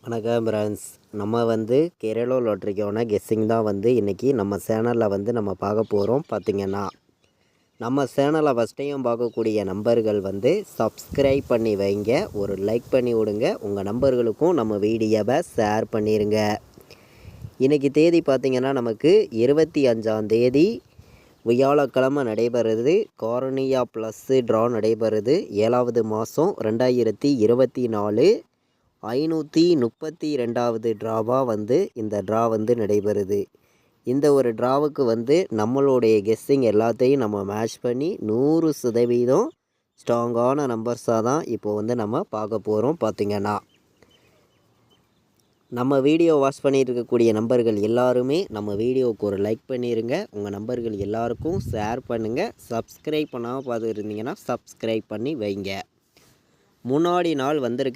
வணக்கம் ஃப்ரெண்ட்ஸ். நம்ம கேரளா லாட்ரிக்கான கெஸ்ஸிங் தான் இன்றைக்கி நம்ம சேனலில் நம்ம பார்க்க போகிறோம். பார்த்திங்கன்னா நம்ம சேனலை ஃபஸ்ட் டைம் பார்க்கக்கூடிய நம்பர்கள் சப்ஸ்கிரைப் பண்ணி வைங்க, ஒரு லைக் பண்ணி விடுங்க, உங்கள் நம்பர்களுக்கும் நம்ம வீடியோவை ஷேர் பண்ணிடுங்க. இன்றைக்கி தேதி பார்த்திங்கன்னா நமக்கு 25ஆம் தேதி வியாழக்கிழமை நடைபெறுது. கார்னியா ப்ளஸ் ட்ரா நடைபெறுது. 7வது மாதம் 2024 532வது ட்ராவாக இந்த ட்ரா நடைபெறுது. இந்த ஒரு ட்ராவுக்கு நம்மளுடைய கெஸ்ஸிங் எல்லாத்தையும் நம்ம மேட்ச் பண்ணி 100% ஸ்ட்ராங்கான நம்பர்ஸாக தான் இப்போது நம்ம பார்க்க போகிறோம். பார்த்திங்கன்னா நம்ம வீடியோ வாட்ச் பண்ணிட்டு இருக்கக்கூடிய நம்பர்கள் எல்லாருமே நம்ம வீடியோவுக்கு ஒரு லைக் பண்ணிடுங்க, உங்கள் நம்பர்கள் எல்லாருக்கும் ஷேர் பண்ணுங்கள். சப்ஸ்கிரைப் பண்ணாமல் பார்த்துட்டு இருந்தீங்கன்னா சப்ஸ்கிரைப் பண்ணி வைங்க. முன்னாடி நாள் வந்திருக்கு